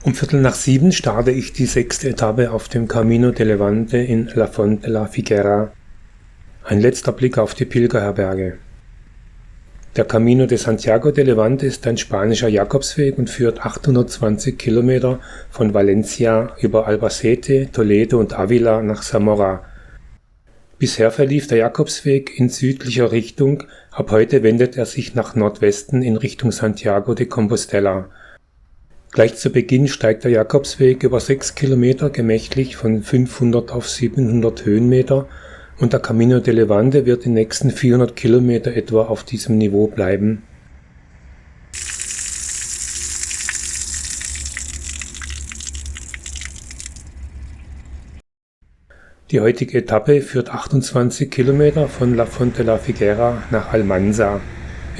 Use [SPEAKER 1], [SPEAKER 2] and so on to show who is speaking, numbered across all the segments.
[SPEAKER 1] Um 6:15 starte ich die 6. Etappe auf dem Camino de Levante in La Font de la Figuera. Ein letzter Blick auf die Pilgerherberge. Der Camino de Santiago de Levante ist ein spanischer Jakobsweg und führt 820 Kilometer von Valencia über Albacete, Toledo und Ávila nach Zamora. Bisher verlief der Jakobsweg in südlicher Richtung, ab heute wendet er sich nach Nordwesten in Richtung Santiago de Compostela. Gleich zu Beginn steigt der Jakobsweg über 6 Kilometer gemächlich von 500 auf 700 Höhenmeter und der Camino de Levante wird die nächsten 400 Kilometer etwa auf diesem Niveau bleiben. Die heutige Etappe führt 28 Kilometer von La Font de la Figuera nach Almansa.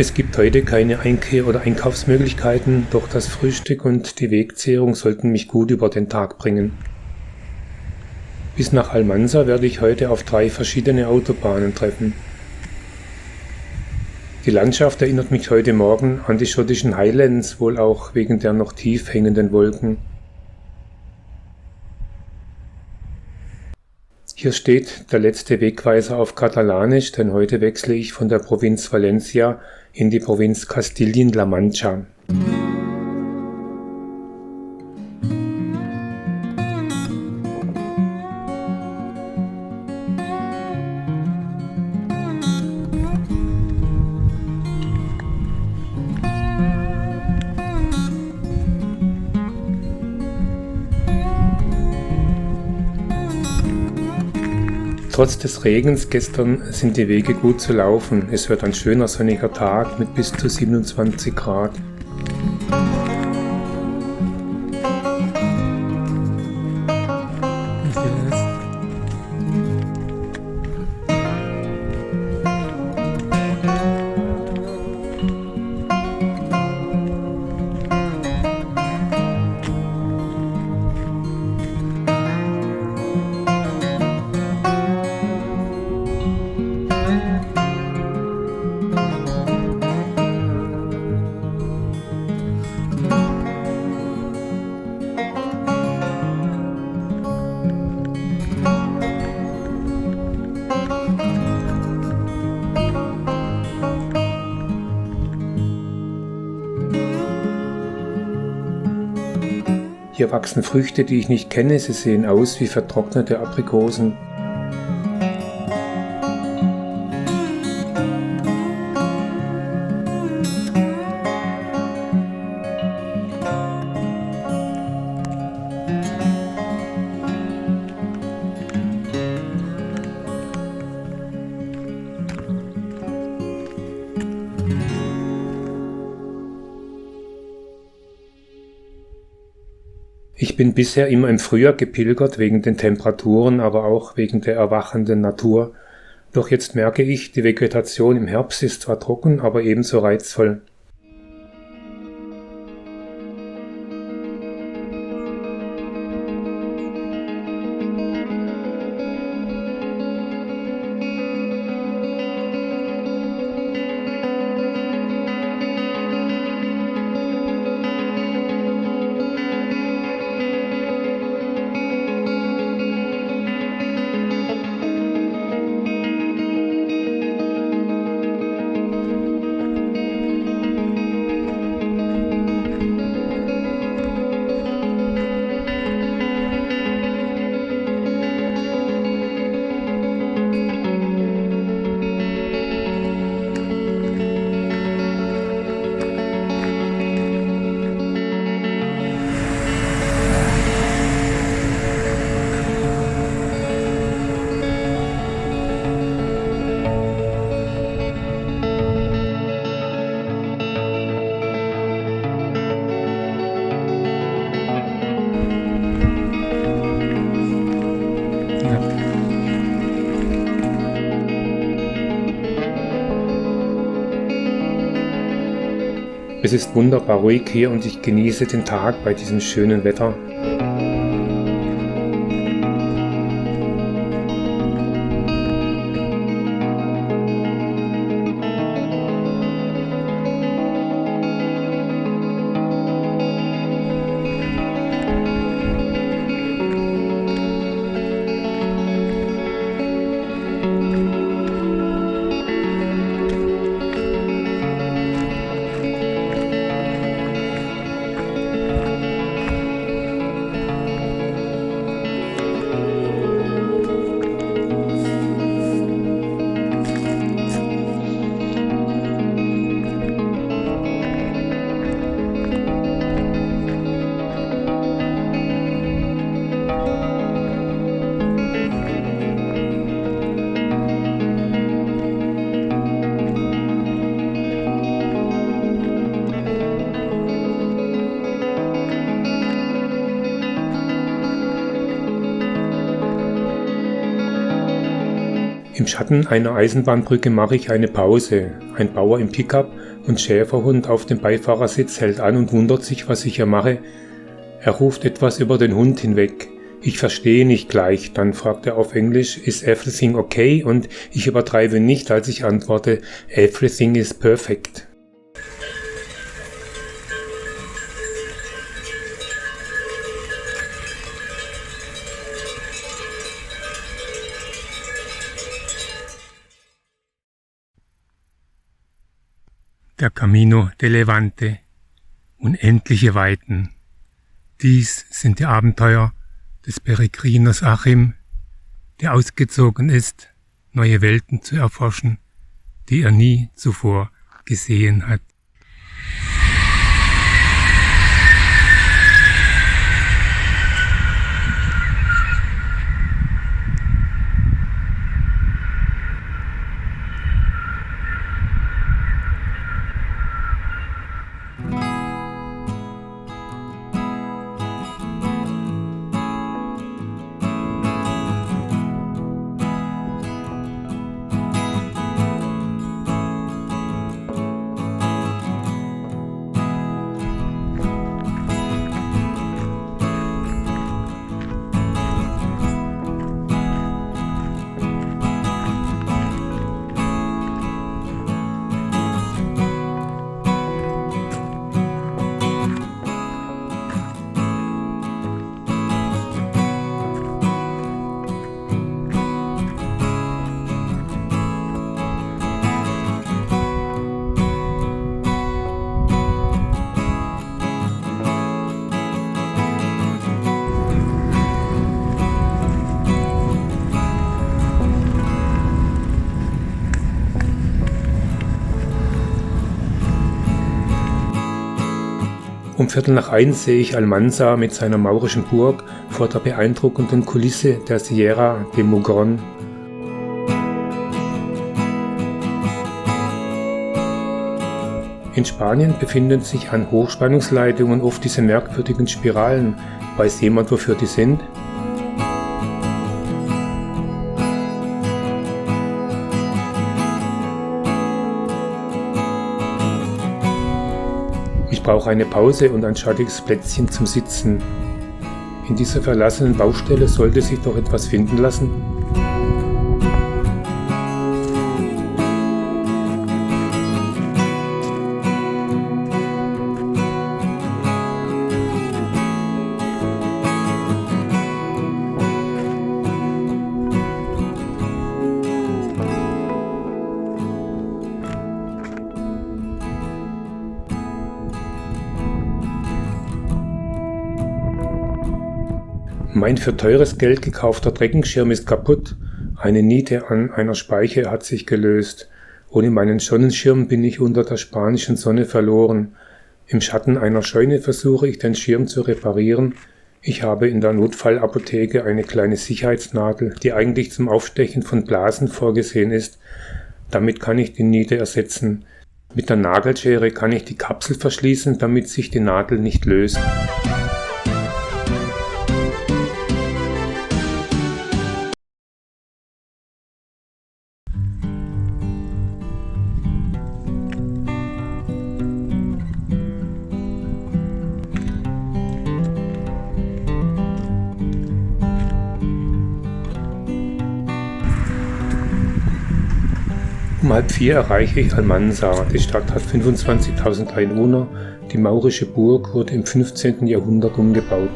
[SPEAKER 1] Es gibt heute keine Einkehr- oder Einkaufsmöglichkeiten, doch das Frühstück und die Wegzehrung sollten mich gut über den Tag bringen. Bis nach Almansa werde ich heute auf 3 verschiedene Autobahnen treffen. Die Landschaft erinnert mich heute Morgen an die schottischen Highlands, wohl auch wegen der noch tief hängenden Wolken. Hier steht der letzte Wegweiser auf Katalanisch, denn heute wechsle ich von der Provinz Valencia in die Provinz Kastilien-La Mancha. Trotz des Regens gestern sind die Wege gut zu laufen. Es wird ein schöner sonniger Tag mit bis zu 27 Grad. Hier wachsen Früchte, die ich nicht kenne. Sie sehen aus wie vertrocknete Aprikosen. Ich bin bisher immer im Frühjahr gepilgert, wegen den Temperaturen, aber auch wegen der erwachenden Natur. Doch jetzt merke ich, die Vegetation im Herbst ist zwar trocken, aber ebenso reizvoll. Es ist wunderbar ruhig hier und ich genieße den Tag bei diesem schönen Wetter. Schatten einer Eisenbahnbrücke mache ich eine Pause. Ein Bauer im Pickup und Schäferhund auf dem Beifahrersitz hält an und wundert sich, was ich hier mache. Er ruft etwas über den Hund hinweg. Ich verstehe nicht gleich. Dann fragt er auf Englisch, "Is everything okay?" Und ich übertreibe nicht, als ich antworte, "Everything is perfect." Der Camino de Levante. Unendliche Weiten. Dies sind die Abenteuer des Peregriners Achim, der ausgezogen ist, neue Welten zu erforschen, die er nie zuvor gesehen hat. Um 1:15 sehe ich Almansa mit seiner maurischen Burg vor der beeindruckenden Kulisse der Sierra de Mogollon. In Spanien befinden sich an Hochspannungsleitungen oft diese merkwürdigen Spiralen. Weiß jemand, wofür die sind? Ich brauche eine Pause und ein schattiges Plätzchen zum Sitzen. In dieser verlassenen Baustelle sollte sich doch etwas finden lassen. Mein für teures Geld gekaufter Trekking-Schirm ist kaputt. Eine Niete an einer Speiche hat sich gelöst. Ohne meinen Sonnenschirm bin ich unter der spanischen Sonne verloren. Im Schatten einer Scheune versuche ich den Schirm zu reparieren. Ich habe in der Notfallapotheke eine kleine Sicherheitsnadel, die eigentlich zum Aufstechen von Blasen vorgesehen ist. Damit kann ich die Niete ersetzen. Mit der Nagelschere kann ich die Kapsel verschließen, damit sich die Nadel nicht löst. Um 3:30 erreiche ich Almansa. Die Stadt hat 25.000 Einwohner. Die maurische Burg wurde im 15. Jahrhundert umgebaut.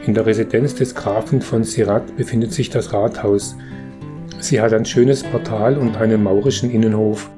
[SPEAKER 1] In der Residenz des Grafen von Sirac befindet sich das Rathaus. Sie hat ein schönes Portal und einen maurischen Innenhof.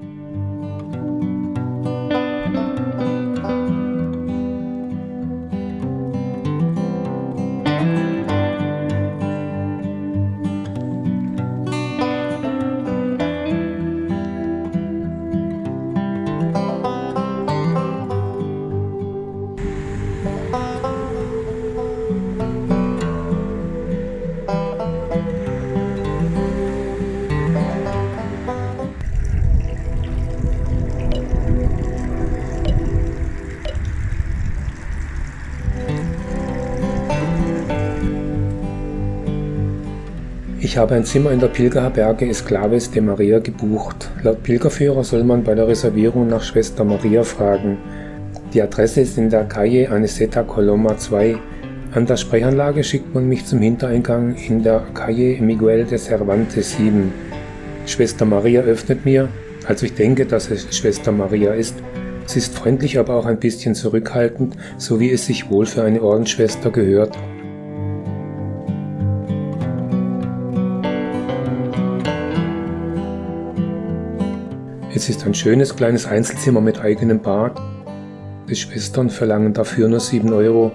[SPEAKER 1] Ich habe ein Zimmer in der Pilgerherberge Esclaves de Maria gebucht. Laut Pilgerführer soll man bei der Reservierung nach Schwester Maria fragen. Die Adresse ist in der Calle Aniceta Coloma 2. An der Sprechanlage schickt man mich zum Hintereingang in der Calle Miguel de Cervantes 7. Schwester Maria öffnet mir, also ich denke, dass es Schwester Maria ist. Sie ist freundlich, aber auch ein bisschen zurückhaltend, so wie es sich wohl für eine Ordensschwester gehört. Es ist ein schönes kleines Einzelzimmer mit eigenem Bad. Die Schwestern verlangen dafür nur 7 Euro.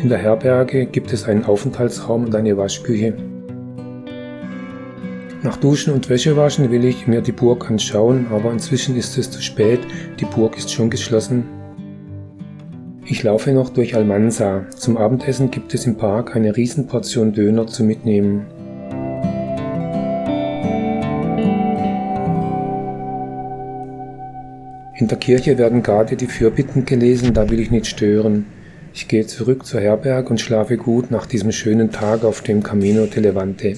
[SPEAKER 1] In der Herberge gibt es einen Aufenthaltsraum und eine Waschküche. Nach Duschen und Wäschewaschen will ich mir die Burg anschauen, aber inzwischen ist es zu spät, die Burg ist schon geschlossen. Ich laufe noch durch Almansa. Zum Abendessen gibt es im Park eine Riesenportion Döner zu mitnehmen. In der Kirche werden gerade die Fürbitten gelesen, da will ich nicht stören. Ich gehe zurück zur Herberge und schlafe gut nach diesem schönen Tag auf dem Camino de Levante.